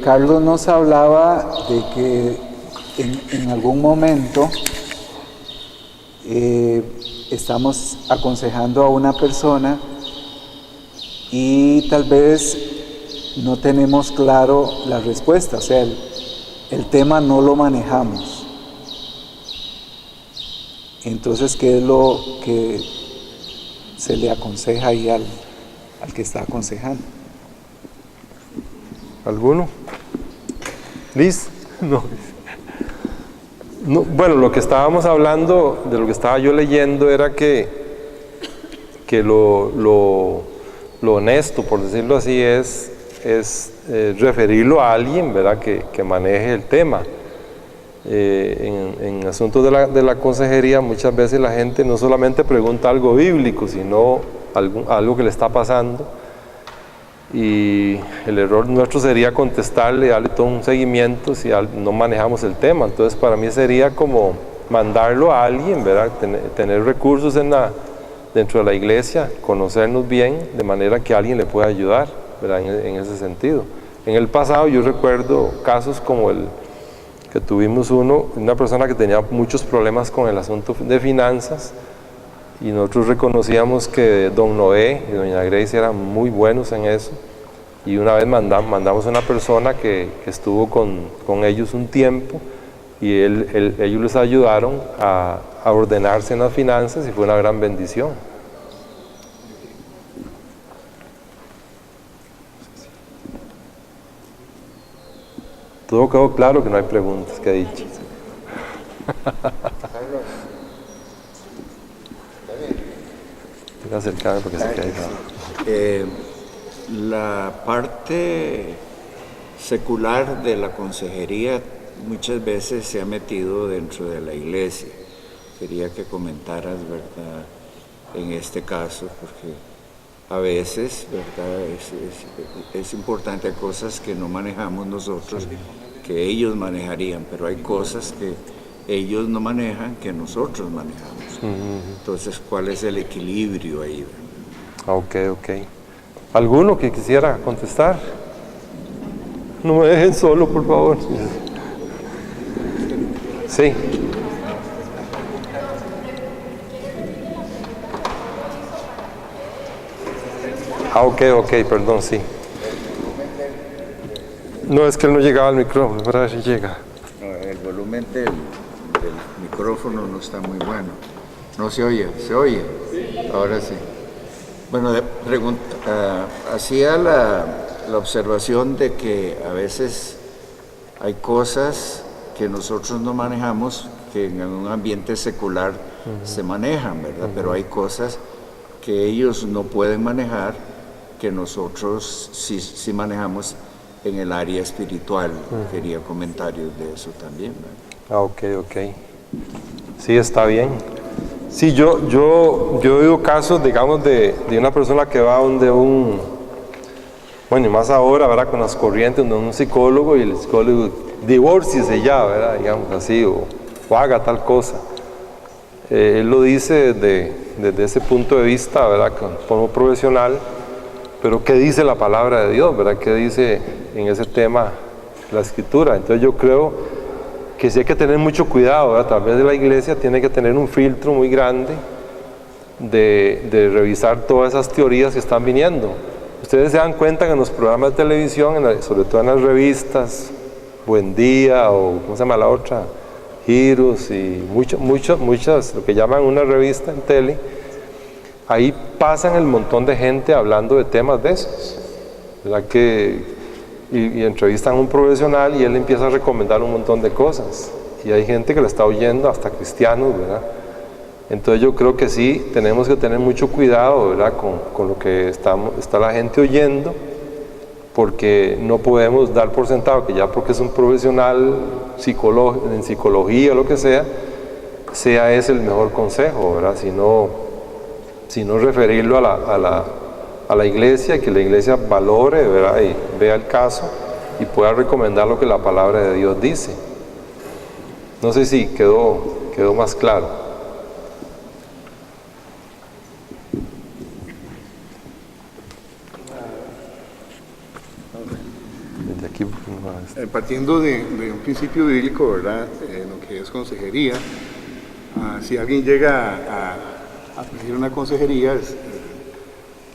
Carlos nos hablaba de que en algún momento estamos aconsejando a una persona y tal vez no tenemos claro la respuesta, o sea, el tema no lo manejamos. Entonces, ¿qué es lo que se le aconseja ahí al que está aconsejando? ¿Alguno? ¿Liz? No. No. Bueno, lo que estábamos hablando, de lo que estaba yo leyendo, era que lo honesto, por decirlo así, es referirlo a alguien, ¿verdad?, que maneje el tema. En asuntos de la consejería, muchas veces la gente no solamente pregunta algo bíblico, sino algo que le está pasando, y el error nuestro sería contestarle, darle todo un seguimiento si no manejamos el tema. Entonces, para mí sería como mandarlo a alguien, ¿verdad?, tener recursos dentro de la iglesia, conocernos bien, de manera que alguien le pueda ayudar, ¿verdad?, en ese sentido. En el pasado yo recuerdo casos como el que tuvimos una persona que tenía muchos problemas con el asunto de finanzas, y nosotros reconocíamos que don Noé y doña Grace eran muy buenos en eso, y una vez mandamos a una persona que estuvo con ellos un tiempo, y ellos les ayudaron a ordenarse en las finanzas, y fue una gran bendición. Todo quedó claro, que no hay preguntas, que he dicho. Voy a acercarme porque se quede. La parte secular de la consejería muchas veces se ha metido dentro de la iglesia. Quería que comentaras, ¿verdad?, en este caso, porque a veces, ¿verdad?, es importante, hay cosas que no manejamos nosotros, que ellos manejarían, pero hay cosas que ellos no manejan, que nosotros manejamos. Entonces, ¿cuál es el equilibrio ahí? Ok. ¿Alguno que quisiera contestar? No me dejen solo, por favor. Sí. Ok, perdón, sí. No, es que él no llegaba al micrófono, para ver si llega. No, el volumen del micrófono no está muy bueno. No se oye, ¿se oye? Ahora sí. Bueno, hacía la observación de que a veces hay cosas que nosotros no manejamos, que en un ambiente secular se manejan, ¿verdad? Pero hay cosas que ellos no pueden manejar, que nosotros sí manejamos en el área espiritual. Quería comentarios de eso también, ¿verdad? Ok. Sí, está bien. Sí, yo he oído casos, digamos, de una persona que va donde bueno, y más ahora, ¿verdad?, con las corrientes, donde un psicólogo, y el psicólogo, divórciese ya, ¿verdad?, digamos así, o haga tal cosa. Él lo dice desde ese punto de vista, ¿verdad?, como profesional, pero ¿qué dice la palabra de Dios, verdad? ¿Qué dice en ese tema la Escritura? Entonces yo creo que sí hay que tener mucho cuidado, ¿verdad? Tal vez la iglesia tiene que tener un filtro muy grande de revisar todas esas teorías que están viniendo. Ustedes se dan cuenta que en los programas de televisión, sobre todo en las revistas, Buen Día, o ¿cómo se llama la otra?, Giros, y muchas, lo que llaman una revista en tele, ahí pasan el montón de gente hablando de temas de esos, ¿verdad? Y entrevistan a un profesional y él empieza a recomendar un montón de cosas, y hay gente que le está oyendo, hasta cristianos, ¿verdad? Entonces yo creo que sí, tenemos que tener mucho cuidado, ¿verdad?, con lo que está la gente oyendo, porque no podemos dar por sentado que ya porque es un profesional en psicología o lo que sea ese el mejor consejo, ¿verdad? Sino referirlo a la iglesia, y que la iglesia valore, ¿verdad?, y vea el caso y pueda recomendar lo que la palabra de Dios dice. No sé si quedó más claro. Desde aquí Partiendo de un principio bíblico, ¿verdad? Lo que es consejería, si alguien llega a pedir una consejería,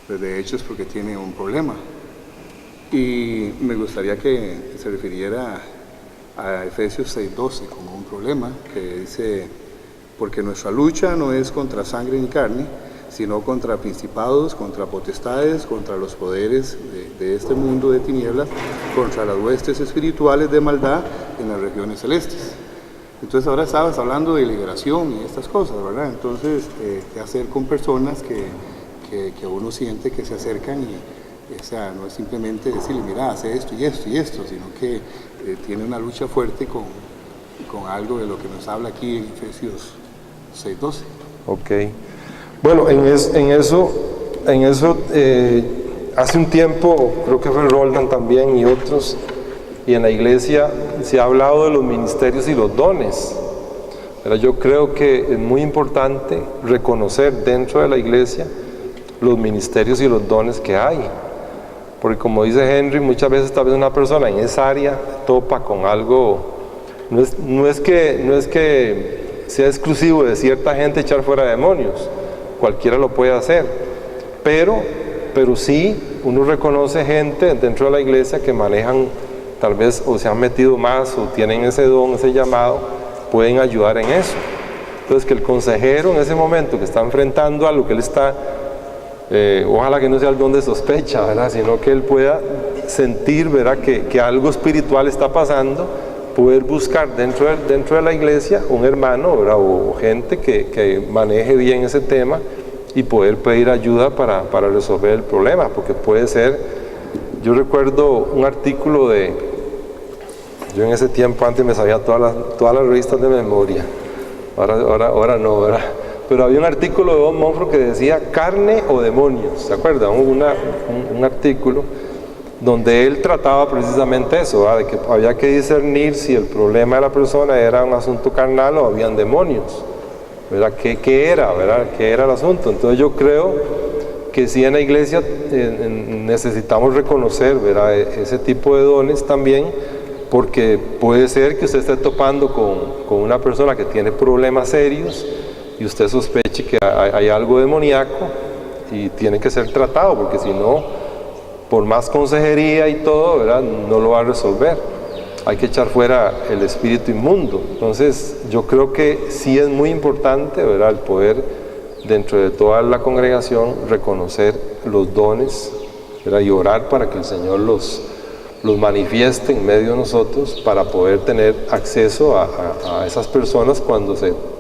pues de hecho es porque tiene un problema. Y me gustaría que se refiriera a Efesios 6:12 como un problema, que dice, porque nuestra lucha no es contra sangre ni carne, sino contra principados, contra potestades, contra los poderes de este mundo de tinieblas, contra las huestes espirituales de maldad en las regiones celestes. Entonces ahora estabas hablando de liberación y estas cosas, ¿verdad? Entonces, qué hacer con personas que uno siente que se acercan y, o sea, no es simplemente decirle, mira, hace esto y esto y esto, sino que tiene una lucha fuerte con algo de lo que nos habla aquí en Efesios 6:12. Ok. Bueno, en eso hace un tiempo, creo que fue Roldan también y otros, y en la iglesia se ha hablado de los ministerios y los dones. Pero yo creo que es muy importante reconocer dentro de la iglesia los ministerios y los dones que hay. Porque como dice Henry, muchas veces tal vez una persona en esa área topa con algo, no es que sea exclusivo de cierta gente echar fuera demonios, cualquiera lo puede hacer, pero sí uno reconoce gente dentro de la iglesia que manejan tal vez o se han metido más o tienen ese don, ese llamado, pueden ayudar en eso. Entonces que el consejero en ese momento que está enfrentando a lo que él está, ojalá que no sea el don de sospecha, ¿verdad? Sino que él pueda sentir, ¿verdad? Que algo espiritual está pasando, poder buscar dentro de la iglesia un hermano, ¿verdad? O gente que maneje bien ese tema y poder pedir ayuda para resolver el problema, porque puede ser, yo recuerdo un artículo yo en ese tiempo antes me sabía todas las revistas de memoria, ahora no, ¿verdad? Pero había un artículo de Don Monfort que decía carne o demonios, ¿se acuerdan? Un artículo donde él trataba precisamente eso, ¿verdad? De que había que discernir si el problema de la persona era un asunto carnal o habían demonios, ¿verdad? ¿Qué era, verdad? ¿Qué era el asunto? Entonces yo creo que sí en la iglesia necesitamos reconocer, ¿verdad? Ese tipo de dones también, porque puede ser que usted esté topando con una persona que tiene problemas serios y usted sospeche que hay algo demoníaco y tiene que ser tratado, porque si no, por más consejería y todo, ¿verdad? No lo va a resolver. Hay que echar fuera el espíritu inmundo. Entonces yo creo que sí es muy importante, ¿verdad? El poder dentro de toda la congregación reconocer los dones, ¿verdad? Y orar para que el Señor los manifieste en medio de nosotros para poder tener acceso a esas personas cuando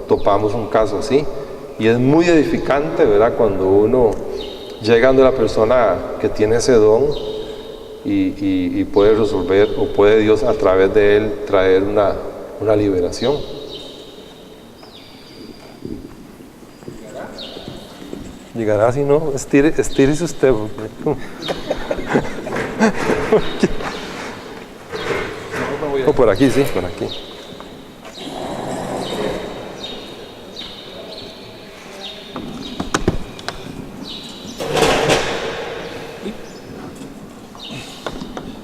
topamos un caso así. Y es muy edificante, ¿verdad? Cuando uno llega a la persona que tiene ese don y puede resolver, o puede Dios a través de él traer una liberación. Llegará, si no, estírese usted. O por aquí, sí, por aquí.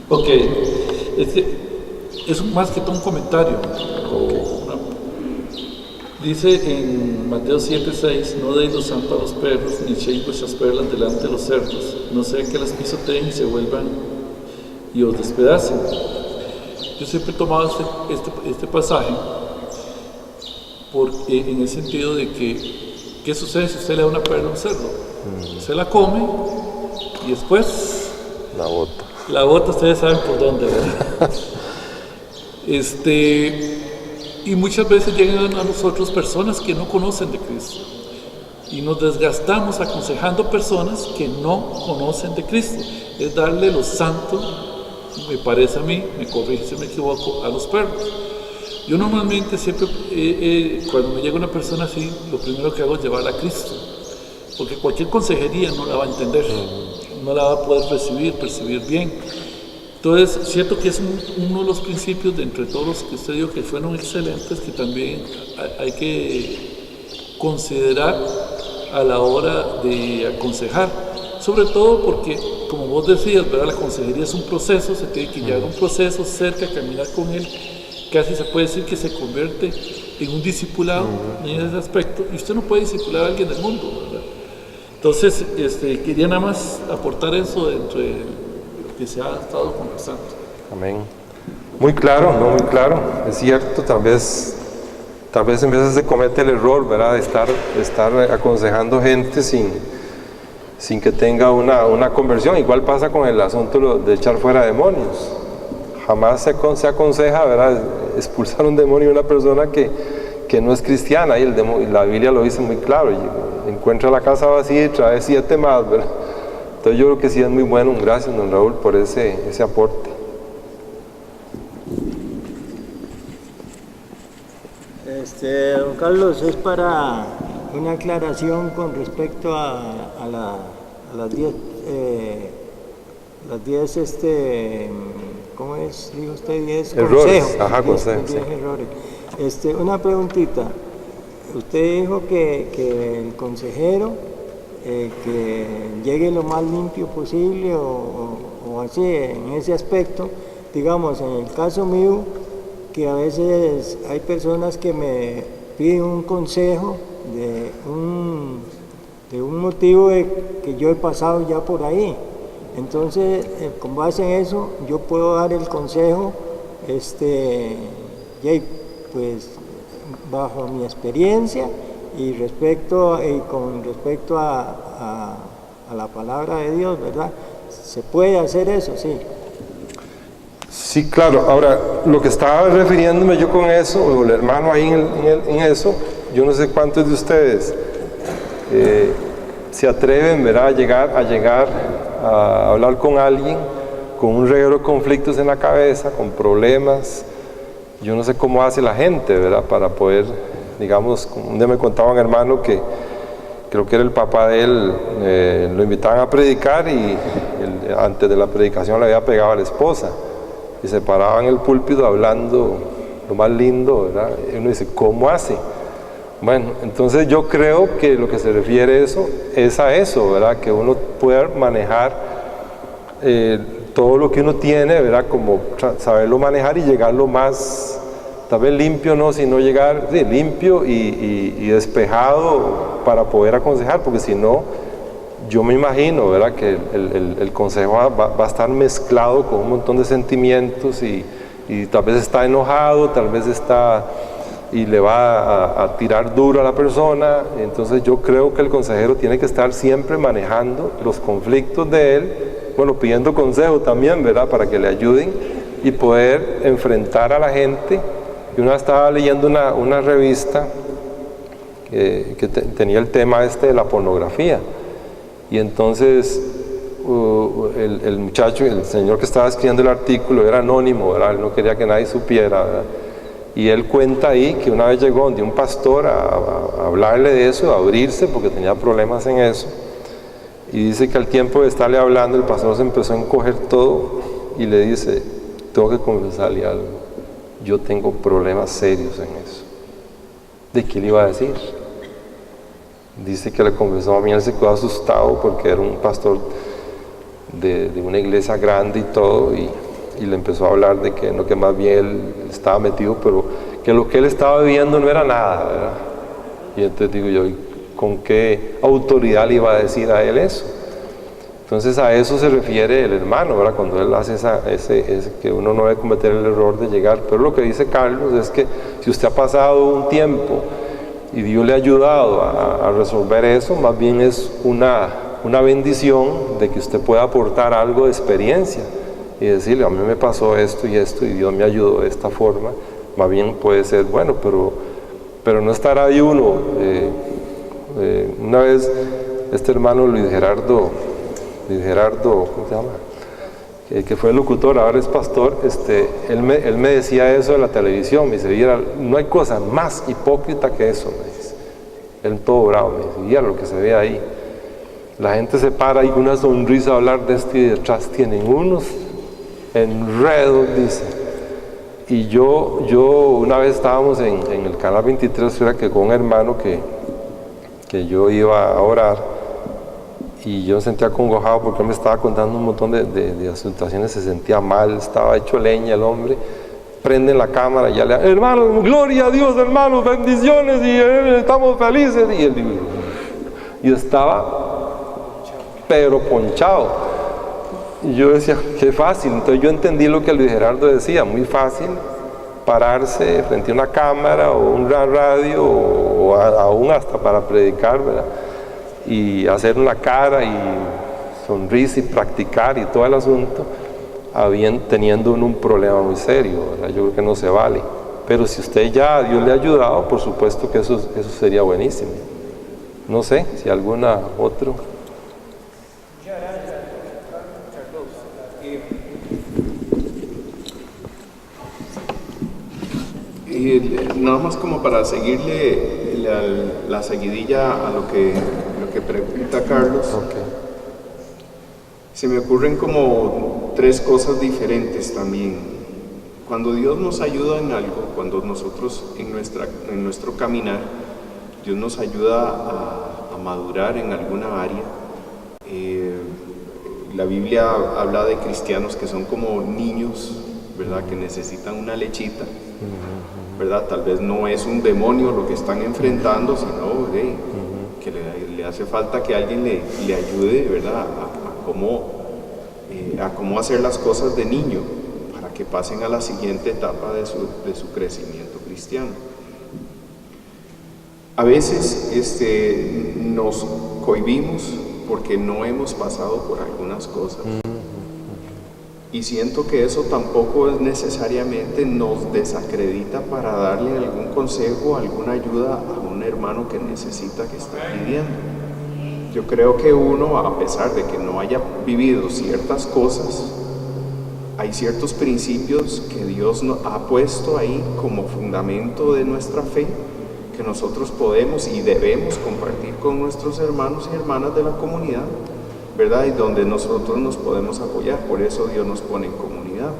Ok, es más que todo un comentario. Dice en Mateo 7:6, no deis lo santo a los perros, ni echéis vuestras perlas delante de los cerdos, no sea que las pisoteen y se vuelvan y os despedacen. Yo siempre he tomado este pasaje porque, en el sentido de que, ¿qué sucede si usted le da una perla a un cerdo? Se la come y después la bota, ustedes saben por dónde, ¿verdad? Y muchas veces llegan a nosotros personas que no conocen de Cristo y nos desgastamos aconsejando personas que no conocen de Cristo. Es darle lo santo, me parece a mí, me corrige si me equivoco, a los perros. Yo normalmente siempre, cuando me llega una persona así, lo primero que hago es llevarla a Cristo, porque cualquier consejería no la va a entender, no la va a poder percibir bien. Entonces, cierto que es uno de los principios de entre todos los que usted dijo que fueron excelentes, que también hay que considerar a la hora de aconsejar, sobre todo porque como vos decías, ¿verdad? La consejería es un proceso, se tiene que llevar un proceso cerca, caminar con él. Casi se puede decir que se convierte en un discipulado en ese aspecto, y usted no puede discipular a alguien del mundo, ¿verdad? Entonces, quería nada más aportar eso dentro de lo que se ha estado conversando. Amén. Muy claro, no muy claro, es cierto, tal vez en veces se comete el error, ¿verdad? De estar aconsejando gente sin que tenga una conversión. Igual pasa con el asunto de echar fuera demonios. Jamás se aconseja, ¿verdad?, expulsar un demonio de una persona que no es cristiana, y la Biblia lo dice muy claro, y encuentra la casa vacía y trae 7 más, ¿verdad? Entonces yo creo que sí es muy bueno. Gracias, don Raúl, por ese aporte. Don Carlos, es para una aclaración con respecto a las 10, ¿cómo es? Dijo usted 10 errores. consejos. Ajá, consejos. 10 errores. Una preguntita. Usted dijo que el consejero que llegue lo más limpio posible o así, en ese aspecto. Digamos, en el caso mío, que a veces hay personas que me piden un consejo de un motivo que yo he pasado ya por ahí. Entonces, con base en eso, yo puedo dar el consejo, pues, bajo mi experiencia y con respecto a la palabra de Dios, ¿verdad? ¿Se puede hacer eso? Sí. Sí, claro. Ahora, lo que estaba refiriéndome yo con eso, o el hermano ahí en eso, yo no sé cuántos de ustedes se atreven, ¿verdad?, a llegar a hablar con alguien con un reguero de conflictos en la cabeza, con problemas. Yo no sé cómo hace la gente, ¿verdad?, para poder, digamos, un día me contaba un hermano que creo que era el papá de él, lo invitaban a predicar y antes de la predicación le había pegado a la esposa. Y se paraba en el púlpito hablando lo más lindo, ¿verdad? Y uno dice, ¿cómo hace? Bueno, entonces yo creo que lo que se refiere es a eso, ¿verdad? Que uno pueda manejar todo lo que uno tiene, ¿verdad? Como saberlo manejar y llegar lo más, tal vez limpio, no, sino llegar limpio y despejado para poder aconsejar, porque si no, yo me imagino, ¿verdad?, que el consejo va a estar mezclado con un montón de sentimientos y tal vez está enojado, tal vez y le va a tirar duro a la persona. Entonces yo creo que el consejero tiene que estar siempre manejando los conflictos de él, bueno, pidiendo consejo también, ¿verdad?, para que le ayuden y poder enfrentar a la gente. Y una estaba leyendo una revista que tenía el tema de la pornografía. Y entonces el muchacho, el señor que estaba escribiendo el artículo era anónimo, ¿verdad? Él no quería que nadie supiera, ¿verdad? Y él cuenta ahí que una vez llegó donde un pastor a hablarle de eso, a abrirse porque tenía problemas en eso. Y dice que al tiempo de estarle hablando, el pastor se empezó a encoger todo y le dice, tengo que confesarle algo, yo tengo problemas serios en eso. ¿De qué le iba a decir? Dice que le confesó a mí, él se quedó asustado porque era un pastor de una iglesia grande y todo, y le empezó a hablar de que más bien él estaba metido, pero que lo que él estaba viviendo no era nada, ¿verdad? Y entonces digo yo, ¿con qué autoridad le iba a decir a él eso? Entonces a eso se refiere el hermano, ¿verdad?, cuando él hace que uno no debe cometer el error de llegar. Pero lo que dice Carlos es que si usted ha pasado un tiempo y Dios le ha ayudado a resolver eso, más bien es una bendición de que usted pueda aportar algo de experiencia y decirle, a mí me pasó esto y Dios me ayudó de esta forma. Más bien puede ser bueno, pero no estará ahí uno. Una vez este hermano Luis Gerardo, ¿cómo se llama?, que fue locutor, ahora es pastor, él me decía eso de la televisión, me dice, no hay cosa más hipócrita que eso, me dice. Él todo bravo, me dice, mira lo que se ve ahí. La gente se para y con una sonrisa a hablar de esto y detrás tienen unos enredos, dice. Y yo una vez estábamos en el canal 23, era que con un hermano que yo iba a orar, y yo me sentía acongojado porque él me estaba contando un montón de situaciones, se sentía mal, estaba hecho leña el hombre. Prenden la cámara y ya le hermanos, gloria a Dios, hermanos, bendiciones, y estamos felices. Y estaba, pero ponchado. Y yo decía, qué fácil. Entonces yo entendí lo que Luis Gerardo decía, muy fácil pararse frente a una cámara o una radio o aún hasta para predicar, ¿verdad? Y hacer una cara y sonrisa y practicar y todo el asunto, teniendo un problema muy serio, ¿verdad? Yo creo que no se vale. Pero si usted ya, Dios le ha ayudado, por supuesto que eso sería buenísimo. No sé, si alguna otro. Nada más como para seguirle la seguidilla a lo que pregunta Carlos. Okay. Se me ocurren como 3 cosas diferentes también. Cuando Dios nos ayuda en algo, cuando nosotros en nuestro caminar, Dios nos ayuda a madurar en alguna área. La Biblia habla de cristianos que son como niños, ¿verdad? Que necesitan una lechita, ¿verdad? Tal vez no es un demonio lo que están enfrentando, sino que le hace falta que alguien le ayude, ¿verdad? A cómo hacer las cosas de niño para que pasen a la siguiente etapa de su crecimiento cristiano. A veces nos cohibimos porque no hemos pasado por algunas cosas. Y siento que eso tampoco necesariamente nos desacredita para darle algún consejo, alguna ayuda a un hermano que necesita, que está pidiendo. Yo creo que uno, a pesar de que no haya vivido ciertas cosas, hay ciertos principios que Dios ha puesto ahí como fundamento de nuestra fe, que nosotros podemos y debemos compartir con nuestros hermanos y hermanas de la comunidad, ¿verdad? Y donde nosotros nos podemos apoyar. Por eso Dios nos pone en comunidad.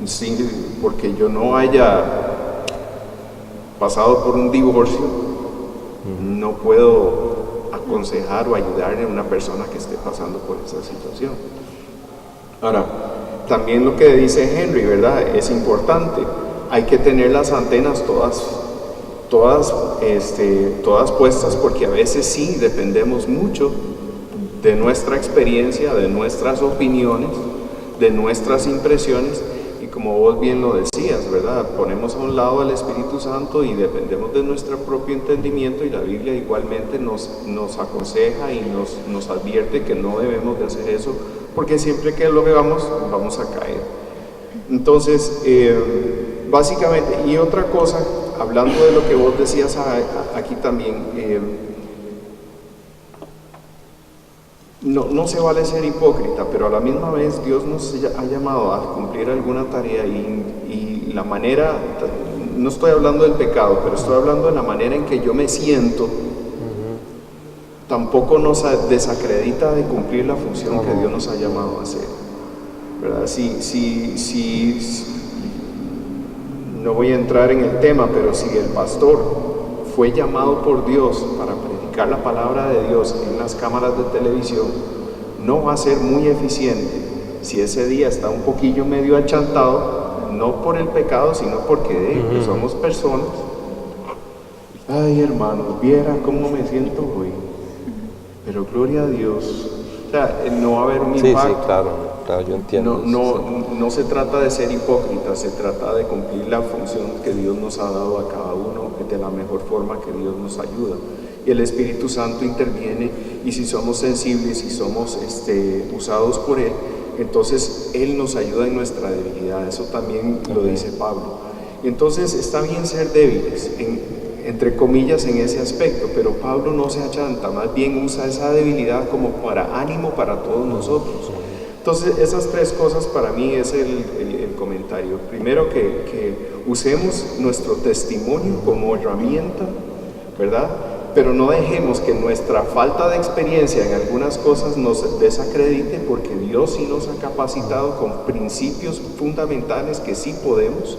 Sí, porque yo no haya pasado por un divorcio, no puedo aconsejar o ayudarle a una persona que esté pasando por esa situación. Ahora, también lo que dice Henry, ¿verdad? Es importante. Hay que tener las antenas todas puestas, porque a veces sí dependemos mucho de nuestra experiencia, de nuestras opiniones, de nuestras impresiones, y como vos bien lo decías, ¿verdad? Ponemos a un lado al Espíritu Santo y dependemos de nuestro propio entendimiento, y la Biblia igualmente nos aconseja y nos advierte que no debemos de hacer eso, porque siempre que lo hagamos vamos a caer. Entonces, básicamente, y otra cosa, hablando de lo que vos decías aquí también, no se vale ser hipócrita, pero a la misma vez Dios nos ha llamado a cumplir alguna tarea, y la manera, no estoy hablando del pecado, pero estoy hablando de la manera en que yo me siento, tampoco nos desacredita de cumplir la función que Dios nos ha llamado a hacer, ¿verdad? No voy a entrar en el tema, pero si el pastor fue llamado por Dios para predicar la palabra de Dios en las cámaras de televisión, no va a ser muy eficiente si ese día está un poquillo medio achantado, no por el pecado, sino porque que somos personas. Ay, hermanos, viera cómo me siento hoy, pero gloria a Dios. O sea, no va a haber un impacto. Sí, claro, yo entiendo. No se trata de ser hipócrita, se trata de cumplir la función que Dios nos ha dado a cada uno de la mejor forma que Dios nos ayuda. Y el Espíritu Santo interviene, y si somos sensibles y somos usados por Él, entonces Él nos ayuda en nuestra debilidad. Eso también lo dice Pablo. Entonces está bien ser débiles, entre comillas, en ese aspecto, pero Pablo no se achanta, más bien usa esa debilidad como para ánimo para todos nosotros. Entonces, esas 3 cosas para mí es el comentario. Primero, que usemos nuestro testimonio como herramienta, ¿verdad? Pero no dejemos que nuestra falta de experiencia en algunas cosas nos desacredite, porque Dios sí nos ha capacitado con principios fundamentales que sí podemos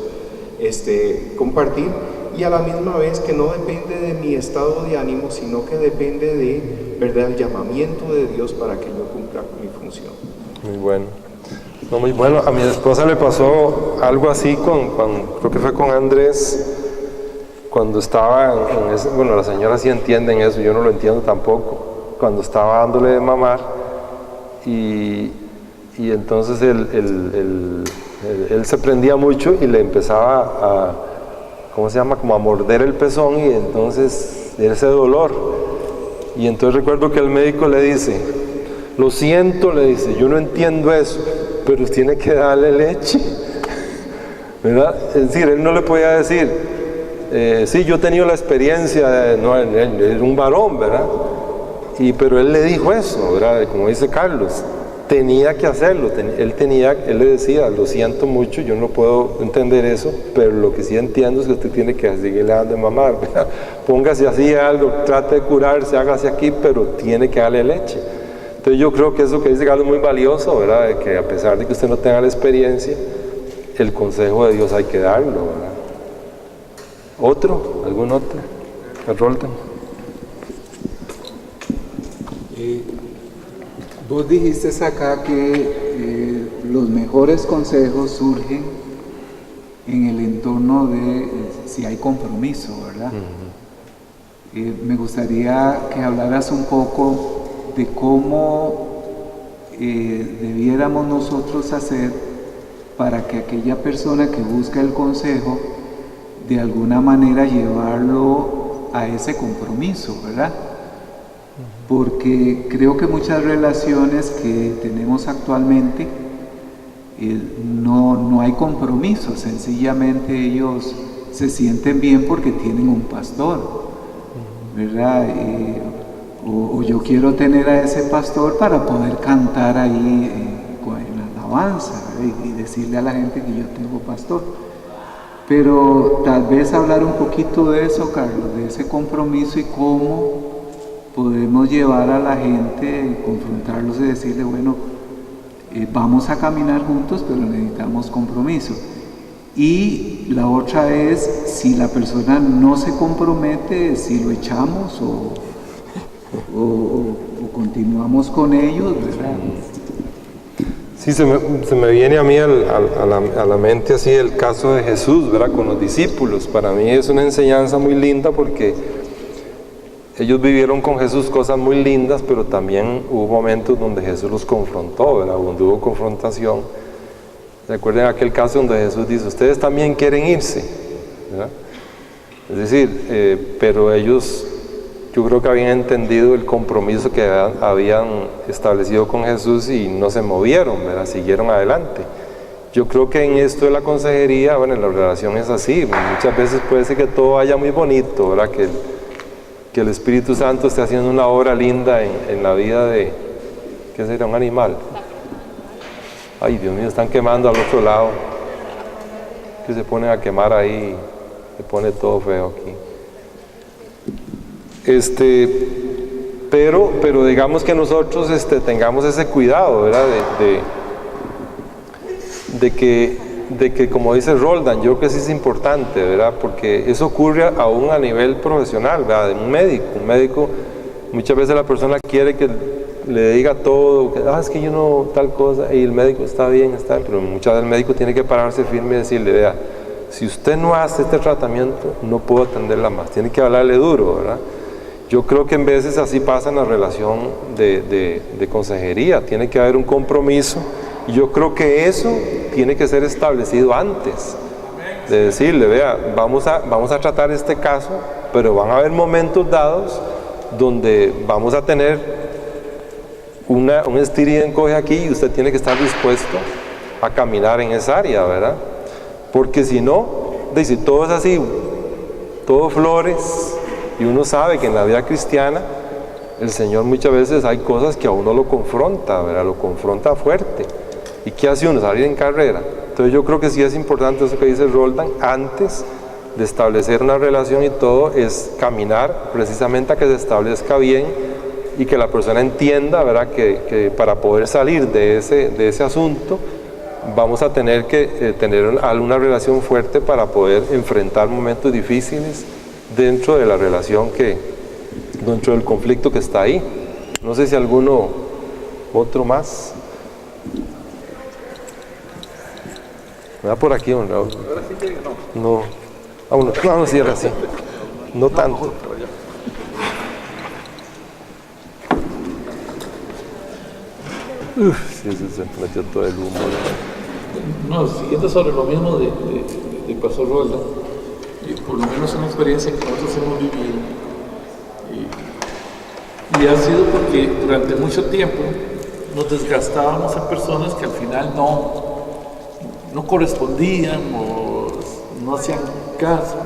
compartir. y a la misma vez que no depende de mi estado de ánimo, sino que depende de, ¿verdad?, el llamamiento de Dios para que yo cumpla con mi función. Muy bueno. No, muy bueno. A mi esposa le pasó algo así creo que fue con Andrés, cuando estaba en ese, bueno, las señoras sí entienden eso, yo no lo entiendo tampoco, cuando estaba dándole de mamar y entonces él se prendía mucho y le empezaba a, ¿cómo se llama?, como a morder el pezón, y entonces ese dolor. Y entonces recuerdo que el médico le dice, lo siento, le dice, yo no entiendo eso, pero tiene que darle leche, ¿verdad? Es decir, él no le podía decir, sí, yo he tenido la experiencia, no, él era un varón, ¿verdad? Pero él le dijo eso, ¿verdad? Como dice Carlos, tenía que hacerlo, él le decía, lo siento mucho, yo no puedo entender eso, pero lo que sí entiendo es que usted tiene que seguirle dando de mamar, ¿verdad? Póngase así algo, trate de curarse, hágase aquí, pero tiene que darle leche. Entonces yo creo que eso que dice Carlos es muy valioso, ¿verdad? De que a pesar de que usted no tenga la experiencia, el consejo de Dios hay que darlo, ¿verdad? ¿Otro? ¿Algún otro? Roldan. Vos dijiste acá que los mejores consejos surgen en el entorno de si hay compromiso, ¿verdad? Me gustaría que hablaras un poco de cómo debiéramos nosotros hacer para que aquella persona que busca el consejo de alguna manera llevarlo a ese compromiso, ¿verdad? Porque creo que muchas relaciones que tenemos actualmente no hay compromiso, sencillamente ellos se sienten bien porque tienen un pastor, ¿verdad? O yo quiero tener a ese pastor para poder cantar ahí en la alabanza, ¿verdad? Y decirle a la gente que yo tengo pastor. Pero tal vez hablar un poquito de eso, Carlos, de ese compromiso y cómo podemos llevar a la gente, confrontarlos y decirle, bueno, vamos a caminar juntos, pero necesitamos compromiso. Y la otra es, si la persona no se compromete, si lo echamos o continuamos con ellos, ¿verdad? Sí, se me viene a mí a la mente así el caso de Jesús, ¿verdad? Con los discípulos. Para mí es una enseñanza muy linda porque ellos vivieron con Jesús cosas muy lindas, pero también hubo momentos donde Jesús los confrontó, ¿verdad? Donde hubo confrontación. Recuerden aquel caso donde Jesús dice, ustedes también quieren irse, ¿verdad? Es decir, pero ellos, yo creo que habían entendido el compromiso que habían establecido con Jesús y no se movieron, ¿verdad? Siguieron adelante. Yo creo que en esto de la consejería, bueno, la relación es así. Muchas veces puede ser que todo vaya muy bonito, ¿verdad? Que el Espíritu Santo esté haciendo una obra linda en la vida de, ¿qué será? Un animal. Ay, Dios mío, están quemando al otro lado. Que se ponen a quemar ahí, se pone todo feo aquí. Pero digamos que nosotros tengamos ese cuidado, ¿verdad? De que como dice Roldan, yo creo que sí es importante, ¿verdad? Porque eso ocurre aún a nivel profesional, ¿verdad? Un médico, muchas veces la persona quiere que le diga todo, que es que yo no tal cosa, y el médico está bien, pero muchas veces el médico tiene que pararse firme y decirle, vea, si usted no hace este tratamiento, no puedo atenderla más, tiene que hablarle duro, ¿verdad? Yo creo que en veces así pasa en la relación de consejería, tiene que haber un compromiso, y yo creo que eso tiene que ser establecido antes, de decirle, vea, vamos a tratar este caso, pero van a haber momentos dados donde vamos a tener un estir y encoge aquí y usted tiene que estar dispuesto a caminar en esa área, ¿verdad? Porque si no, si todo es así, todo flores, y uno sabe que en la vida cristiana el Señor muchas veces hay cosas que a uno lo confronta, ¿verdad? Lo confronta fuerte. ¿Y qué hace uno? Salir en carrera. Entonces yo creo que sí es importante eso que dice Roldan, antes de establecer una relación y todo, es caminar precisamente a que se establezca bien y que la persona entienda, ¿verdad? Que para poder salir de ese asunto vamos a tener que tener alguna relación fuerte para poder enfrentar momentos difíciles dentro de la relación dentro del conflicto que está ahí. No sé si otro más. ¿Me da por aquí, don Raúl? No. Vámonos. No, cierra así. No tanto. Sí, se metió todo el humo. No, siguiendo sobre lo mismo de Pastor Rolda, por lo menos una experiencia que nosotros hemos vivido, y ha sido porque durante mucho tiempo nos desgastábamos en personas que al final no correspondían o no hacían caso,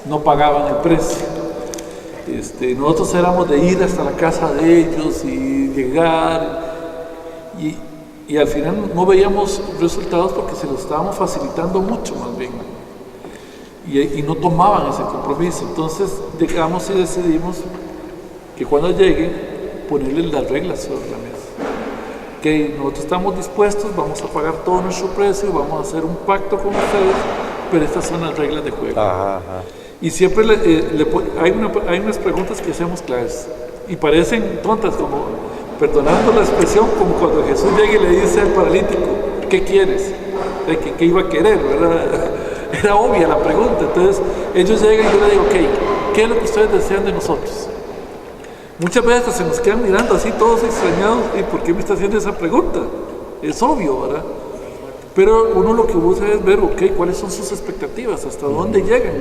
no pagaban el precio. Nosotros éramos de ir hasta la casa de ellos y llegar, y al final no veíamos resultados porque se los estábamos facilitando mucho, más bien, y no tomaban ese compromiso. Entonces llegamos y decidimos que cuando lleguen, ponerles las reglas sobre la mesa. Que nosotros estamos dispuestos, vamos a pagar todo nuestro precio, vamos a hacer un pacto con ustedes, pero estas son las reglas de juego. Ajá. Y siempre hay unas preguntas que hacemos claves y parecen tontas, como, perdonando la expresión, como cuando Jesús llega y le dice al paralítico, ¿qué quieres? ¿Qué iba a querer? ¿Verdad? Era obvia la pregunta. Entonces ellos llegan y yo les digo, ok, ¿qué es lo que ustedes desean de nosotros? Muchas veces se nos quedan mirando así todos extrañados, ¿y por qué me está haciendo esa pregunta? Es obvio, ¿verdad? Pero uno lo que busca es ver, ok, ¿cuáles son sus expectativas? ¿Hasta dónde llegan?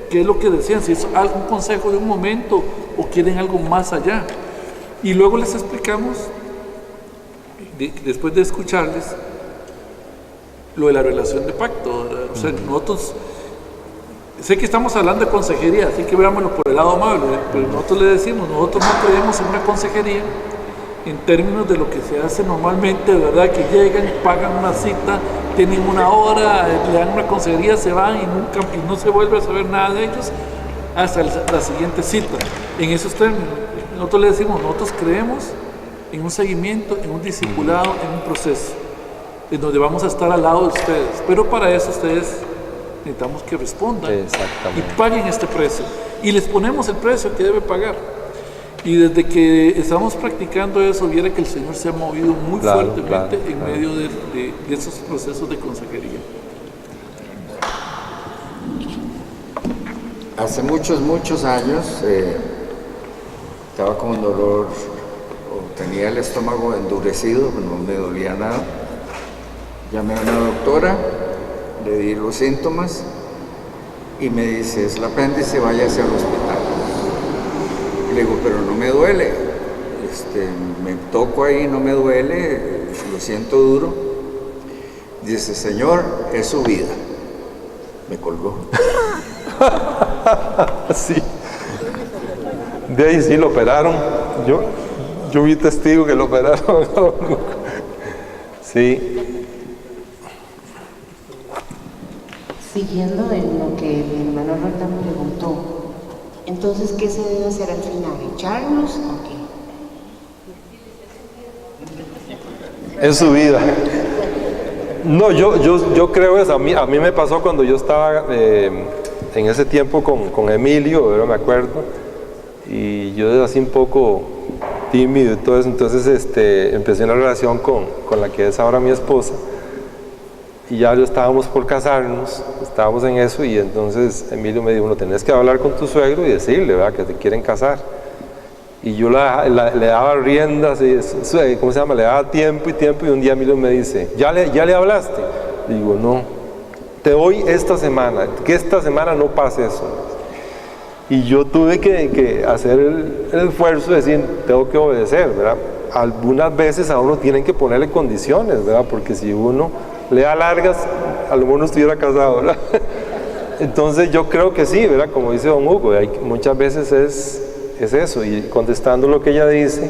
¿Qué es lo que desean? Si es algún consejo de un momento o quieren algo más allá. Y luego les explicamos, después de escucharles, lo de la relación de pacto, ¿verdad? O sea, nosotros, sé que estamos hablando de consejería, así que veámoslo por el lado amable, pero nosotros le decimos, nosotros no creemos en una consejería en términos de lo que se hace normalmente, ¿verdad? Que llegan, pagan una cita, tienen una hora, le dan una consejería, se van y no se vuelve a saber nada de ellos hasta la siguiente cita. En esos términos, nosotros le decimos, nosotros creemos en un seguimiento, en un discipulado, en un proceso, en donde vamos a estar al lado de ustedes, pero para eso ustedes necesitamos que respondan y paguen este precio, y les ponemos el precio que debe pagar. Y desde que estamos practicando eso, viera que el Señor se ha movido muy fuertemente en medio de esos procesos de consejería. Hace muchos años estaba con un dolor, o tenía el estómago endurecido, no me dolía nada. Llamé a una doctora, le di los síntomas y me dice, es el apéndice, váyase al hospital. Le digo, pero no me duele, me toco ahí, no me duele, lo siento duro. Dice, señor, es su vida. Me colgó. Sí. De ahí sí lo operaron. Yo vi testigo que lo operaron. Sí. Siguiendo en lo que mi hermano Rolda me preguntó, entonces, ¿qué se debe hacer al final? ¿Echarnos o qué? Es su vida. No, yo creo eso. A mí me pasó cuando yo estaba en ese tiempo con Emilio, ¿verdad? Me acuerdo, y yo era así un poco tímido y todo eso. Entonces empecé una relación con la que es ahora mi esposa, y ya estábamos por casarnos, estábamos en eso, y entonces Emilio me dijo, bueno, tenés que hablar con tu suegro y decirle, ¿verdad?, que te quieren casar. Y yo le daba riendas, ¿cómo se llama? Le daba tiempo, y un día Emilio me dice, ¿ya le hablaste? Digo, no, te doy esta semana, que esta semana no pase eso. Y yo tuve que hacer el esfuerzo de decir, tengo que obedecer, ¿verdad? Algunas veces a uno tienen que ponerle condiciones, ¿verdad? Porque si uno le da largas, a lo mejor no estuviera casado, ¿verdad? Entonces yo creo que sí, ¿verdad? Como dice don Hugo, muchas veces es eso. Y contestando lo que ella dice,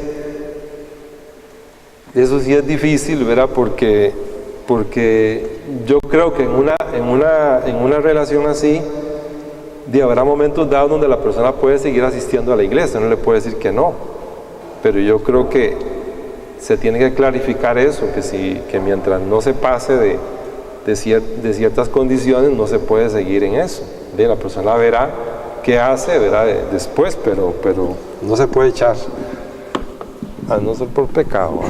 eso sí es difícil, ¿verdad? Porque yo creo que en una relación así, habrá momentos dados donde la persona puede seguir asistiendo a la iglesia, no le puede decir que no, pero yo creo que se tiene que clarificar eso, que mientras no se pase de ciertas condiciones no se puede seguir en eso. La persona verá qué hace, verá después, pero no se puede echar, a no ser por pecado.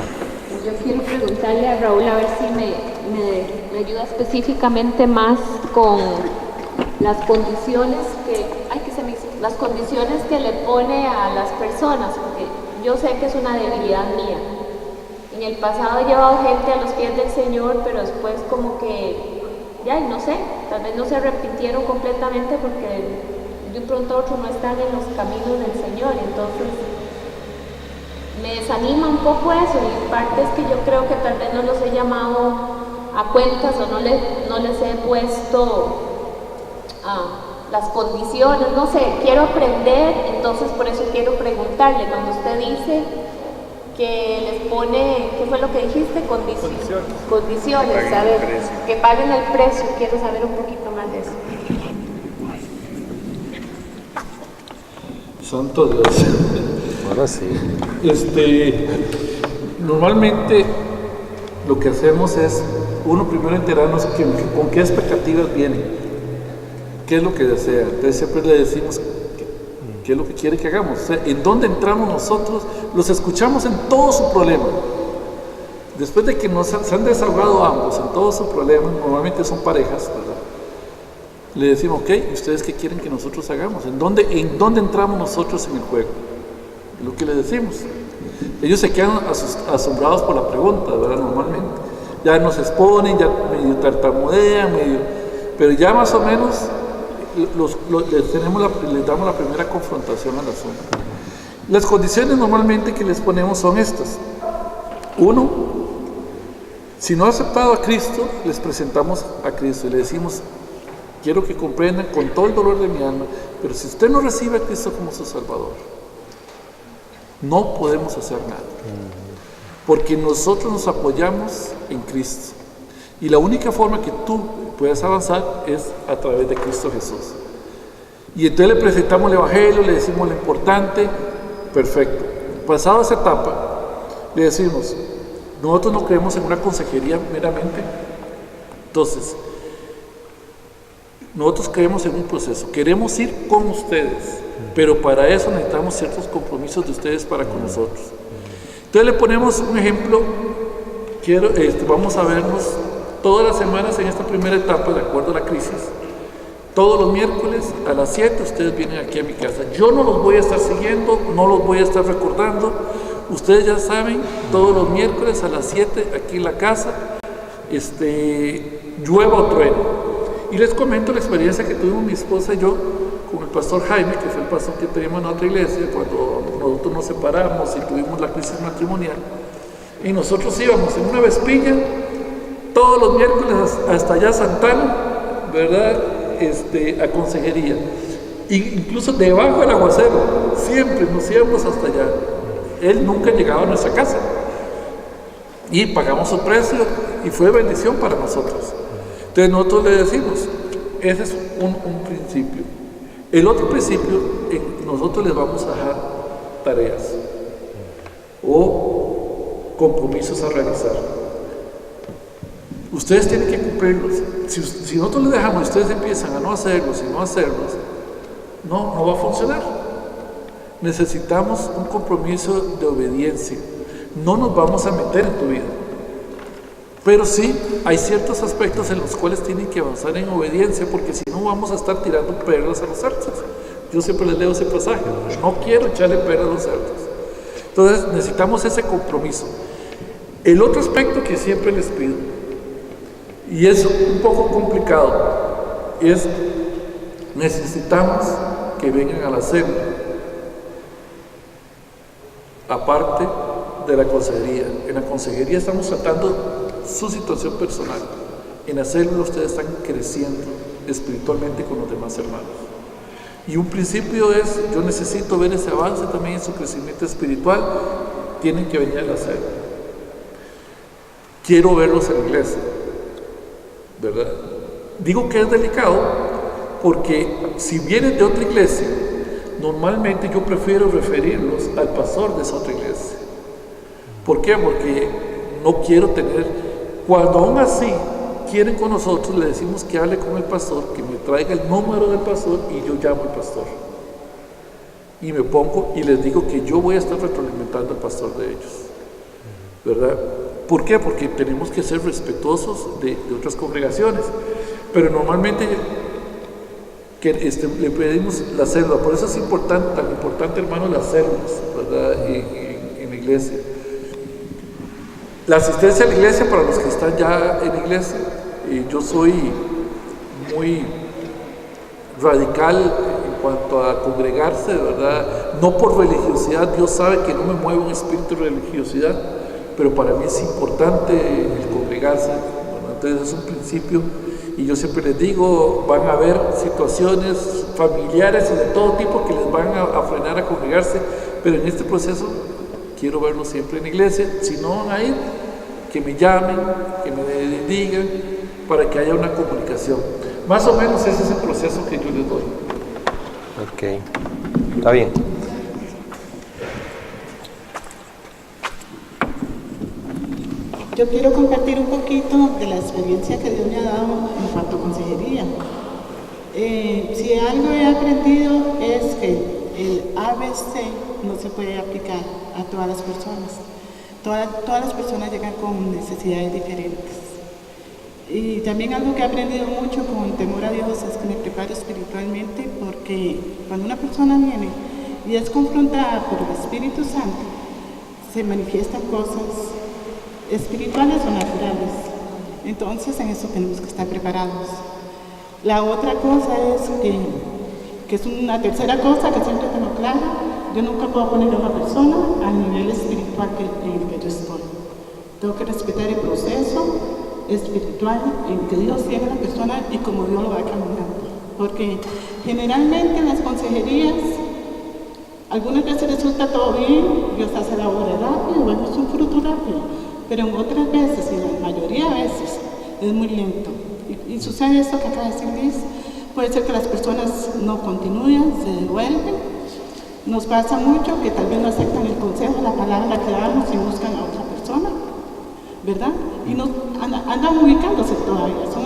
Yo quiero preguntarle a Raúl a ver si me ayuda específicamente más con las condiciones las condiciones que le pone a las personas, porque yo sé que es una debilidad mía. En el pasado he llevado gente a los pies del Señor, pero después como que, no sé, tal vez no se arrepintieron completamente porque de un pronto a otro no están en los caminos del Señor. Entonces me desanima un poco eso, y parte es que yo creo que tal vez no los he llamado a cuentas o no les he puesto las condiciones, no sé, quiero aprender. Entonces por eso quiero preguntarle, cuando usted dice que les pone, ¿qué fue lo que dijiste? Condiciones, a ver, que paguen el precio, quiero saber un poquito más de eso. Santo Dios. Ahora sí. Normalmente lo que hacemos es, primero enterarnos con qué expectativas vienen, qué es lo que desea. Entonces siempre le decimos qué es lo que quiere que hagamos. O sea, en dónde entramos nosotros, los escuchamos en todo su problema. Después de que se han desahogado ambos en todo su problema, normalmente son parejas, ¿verdad? Le decimos, ok, ¿ustedes qué quieren que nosotros hagamos? ¿En dónde entramos nosotros en el juego? Es lo que le decimos. Ellos se quedan asombrados por la pregunta, ¿verdad? Normalmente. Ya nos exponen, ya medio tartamudean, pero ya más o menos les damos la primera confrontación al asunto. Las condiciones normalmente que les ponemos son estas. 1, si no ha aceptado a Cristo, les presentamos a Cristo y le decimos, quiero que comprendan con todo el dolor de mi alma, pero si usted no recibe a Cristo como su Salvador, no podemos hacer nada, porque nosotros nos apoyamos en Cristo. Y la única forma que tú puedes avanzar es a través de Cristo Jesús. Y entonces le presentamos el Evangelio, le decimos lo importante, perfecto. Pasado esa etapa, le decimos, nosotros no creemos en una consejería meramente. Entonces, nosotros creemos en un proceso, queremos ir con ustedes, pero para eso necesitamos ciertos compromisos de ustedes para con nosotros. Entonces le ponemos un ejemplo, vamos a vernos todas las semanas en esta primera etapa, de acuerdo a la crisis. Todos los miércoles a las 7 ustedes vienen aquí a mi casa. Yo no los voy a estar siguiendo, no los voy a estar recordando. Ustedes ya saben, todos los miércoles a las 7 aquí en la casa, llueva o truene. Y les comento la experiencia que tuvimos mi esposa y yo con el pastor Jaime, que fue el pastor que teníamos en otra iglesia, cuando nosotros nos separamos y tuvimos la crisis matrimonial. Y nosotros íbamos en una vespilla todos los miércoles hasta allá Santana, ¿verdad? A consejería. Incluso debajo del aguacero, siempre nos íbamos hasta allá. Él nunca llegaba a nuestra casa. Y pagamos su precio y fue bendición para nosotros. Entonces nosotros le decimos, ese es un principio. El otro principio, nosotros les vamos a dejar tareas o compromisos a realizar. Ustedes tienen que cumplirlos. Si nosotros les dejamos y ustedes empiezan a no hacerlos y no hacerlos, no va a funcionar. Necesitamos un compromiso de obediencia. No nos vamos a meter en tu vida. Pero sí, hay ciertos aspectos en los cuales tienen que avanzar en obediencia, porque si no vamos a estar tirando perlas a los cerdos. Yo siempre les leo ese pasaje, no quiero echarle perlas a los cerdos. Entonces necesitamos ese compromiso. El otro aspecto que siempre les pido, y es un poco complicado, es necesitamos que vengan a la célula, aparte de la consejería. En la consejería estamos tratando su situación personal. En la célula ustedes están creciendo espiritualmente con los demás hermanos. Y un principio es, yo necesito ver ese avance también en su crecimiento espiritual, tienen que venir a la célula. Quiero verlos en la iglesia, ¿verdad? Digo que es delicado porque si vienen de otra iglesia, normalmente yo prefiero referirlos al pastor de esa otra iglesia. ¿Por qué? Porque no quiero tener, cuando aún así quieren con nosotros, le decimos que hable con el pastor, que me traiga el número del pastor y yo llamo al pastor. Y me pongo y les digo que yo voy a estar retroalimentando al pastor de ellos, ¿verdad? ¿Por qué? Porque tenemos que ser respetuosos de otras congregaciones, pero normalmente le pedimos la célula. Por eso es importante, tan importante, hermano, las células, ¿verdad? En la iglesia. La asistencia a la iglesia, para los que están ya en la iglesia, yo soy muy radical en cuanto a congregarse, ¿verdad? No por religiosidad, Dios sabe que no me mueve un espíritu de religiosidad, pero para mí es importante el congregarse, ¿verdad? Entonces es un principio, y yo siempre les digo, van a haber situaciones familiares y de todo tipo que les van a frenar a congregarse, pero en este proceso quiero verlos siempre en la iglesia. Si no van a ir, que me llamen, que me digan, para que haya una comunicación. Más o menos ese es el proceso que yo les doy. Ok, está bien. Yo quiero compartir un poquito de la experiencia que Dios me ha dado en cuanto a consejería. Si algo he aprendido es que el ABC no se puede aplicar a todas las personas. Todas las personas llegan con necesidades diferentes. Y también algo que he aprendido mucho con el temor a Dios es que me preparo espiritualmente, porque cuando una persona viene y es confrontada por el Espíritu Santo, se manifiestan cosas espirituales o naturales. Entonces en eso tenemos que estar preparados. La otra cosa es que es una tercera cosa que siempre tengo clara: yo nunca puedo poner a una persona al nivel espiritual en el que yo estoy. Tengo que respetar el proceso espiritual en que Dios tiene a la persona y como Dios lo va caminando. Porque generalmente en las consejerías algunas veces resulta todo bien, Dios hace la obra rápido, bueno, es un fruto rápido, pero en otras veces, y la mayoría de veces, es muy lento. Y sucede esto que acaba de decir Liz. Puede ser que las personas no continúen, se devuelven. Nos pasa mucho que tal vez no aceptan el consejo, la palabra que damos y buscan a otra persona, ¿verdad? Y no, andan ubicándose todavía, son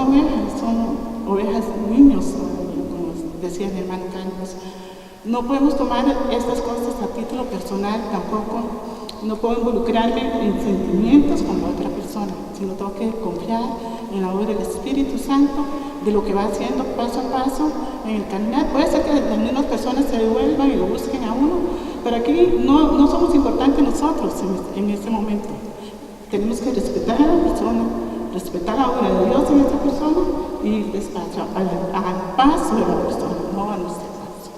ovejas niños, como decía mi hermano Carlos. No podemos tomar estas cosas a título personal tampoco. No puedo involucrarme en sentimientos con la otra persona, sino tengo que confiar en la obra del Espíritu Santo, de lo que va haciendo paso a paso en el caminar. Puede ser que las mismas personas se devuelvan y lo busquen a uno, pero aquí no somos importantes nosotros en este momento. Tenemos que respetar a la persona, respetar la obra de Dios en esta persona y despacho al paso de la persona, no a nuestro paso.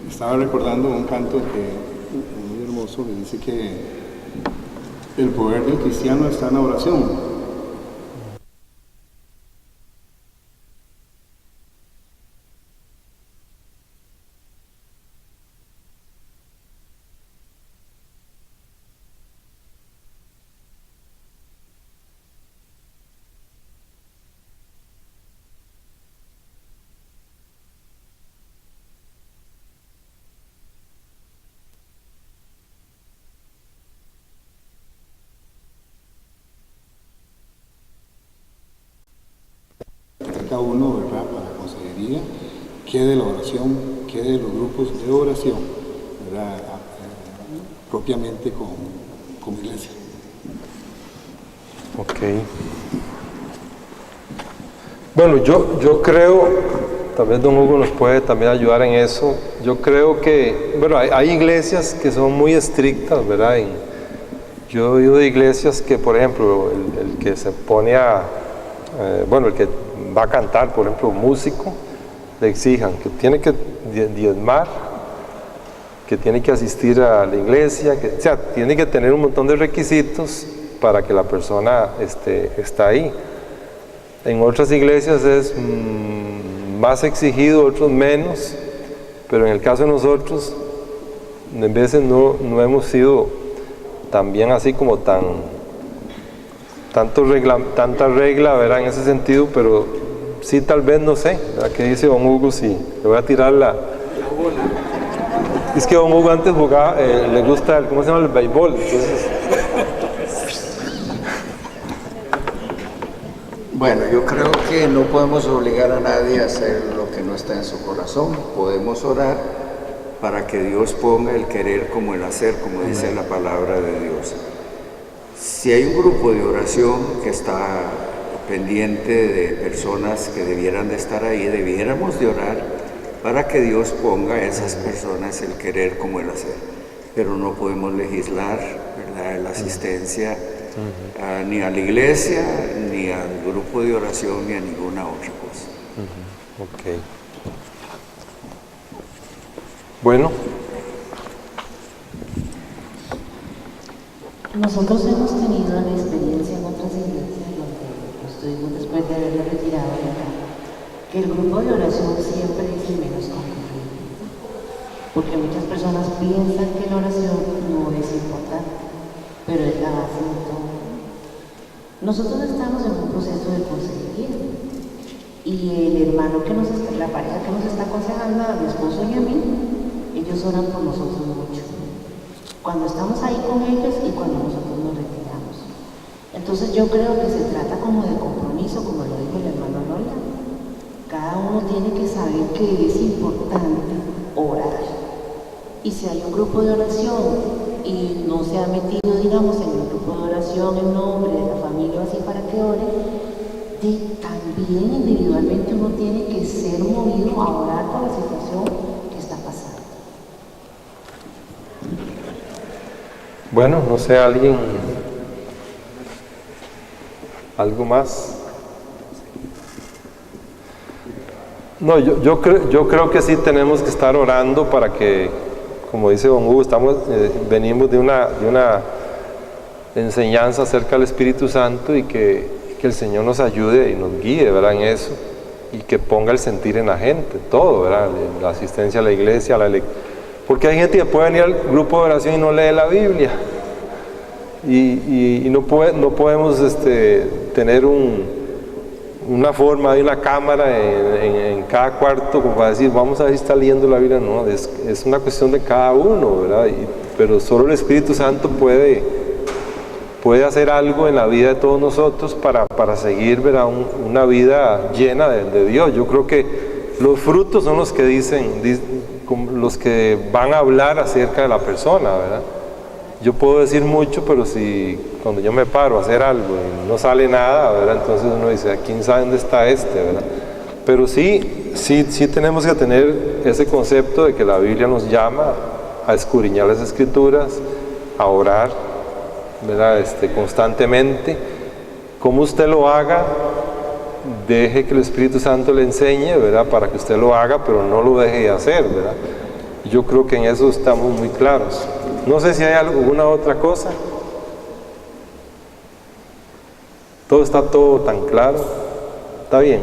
Estaba recordando un canto muy hermoso que dice que el poder del cristiano está en la oración. Cada uno, ¿verdad?, para la consejería, qué de la oración, qué de los grupos de oración, ¿verdad?, propiamente con iglesia. Ok. Bueno, yo creo, tal vez don Hugo nos puede también ayudar en eso. Yo creo que, bueno, hay iglesias que son muy estrictas, ¿verdad? Yo he oído de iglesias que, por ejemplo, el que se pone el que va a cantar, por ejemplo, músico, le exijan que tiene que diezmar, que tiene que asistir a la iglesia, o sea, tiene que tener un montón de requisitos para que la persona está ahí. En otras iglesias es más exigido, otros menos, pero en el caso de nosotros, en veces no hemos sido también así como tanta regla, ¿verdad?, en ese sentido, pero sí, tal vez, no sé, ¿verdad? ¿Qué dice don Hugo? Si le voy a tirar la... Es que don Hugo antes jugaba, le gusta, ¿cómo se llama? El béisbol. Entonces... Bueno, yo creo que no podemos obligar a nadie a hacer lo que no está en su corazón. Podemos orar para que Dios ponga el querer como el hacer, como dice la palabra de Dios. Si hay un grupo de oración que está pendiente de personas que debieran de estar ahí, debiéramos de orar para que Dios ponga a esas personas el querer como el hacer. Pero no podemos legislar, ¿verdad?, la asistencia ni a la iglesia, ni al grupo de oración, ni a ninguna otra cosa. Ok. Bueno. Nosotros hemos tenido la experiencia en otras iglesias donde estuvimos después de haberlo retirado de acá, que el grupo de oración siempre es el menos concurrido, porque muchas personas piensan que la oración no es importante, pero es la base de todo. Nosotros estamos en un proceso de consejería y el hermano la pareja que nos está aconsejando, a mi esposo y a mí, ellos oran por nosotros mucho. Cuando estamos ahí con ellos y cuando nosotros nos retiramos. Entonces yo creo que se trata como de compromiso, como lo dijo el hermano Lola. Cada uno tiene que saber que es importante orar. Y si hay un grupo de oración y no se ha metido, digamos, en el grupo de oración en nombre de la familia o así para que ore, también individualmente uno tiene que ser movido a orar por la situación que está pasando. Bueno, no sé, alguien, algo más. No, yo creo que sí tenemos que estar orando para que, como dice don Hugo, venimos de una enseñanza acerca del Espíritu Santo y que el Señor nos ayude y nos guíe, ¿verdad?, en eso, y que ponga el sentir en la gente, todo, ¿verdad?, la asistencia a la iglesia, porque hay gente que puede venir al grupo de oración y no lee la Biblia, y no podemos tener una forma de una cámara en cada cuarto como para decir, vamos a ver si está leyendo la Biblia. No, es una cuestión de cada uno, ¿verdad? Pero solo el Espíritu Santo puede hacer algo en la vida de todos nosotros para seguir, ¿verdad?, una vida llena de Dios. Yo creo que los frutos son los que los que van a hablar acerca de la persona, ¿verdad? Yo puedo decir mucho, pero si cuando yo me paro a hacer algo y no sale nada, ¿verdad?, entonces uno dice, ¿quién sabe dónde está ¿verdad? Pero sí tenemos que tener ese concepto de que la Biblia nos llama a escudriñar las Escrituras, a orar, ¿verdad?, constantemente. Como usted lo haga, deje que el Espíritu Santo le enseñe, ¿verdad?, para que usted lo haga, pero no lo deje de hacer, ¿verdad? Yo creo que en eso estamos muy claros. No sé si hay alguna otra cosa. Todo está tan claro. Está bien.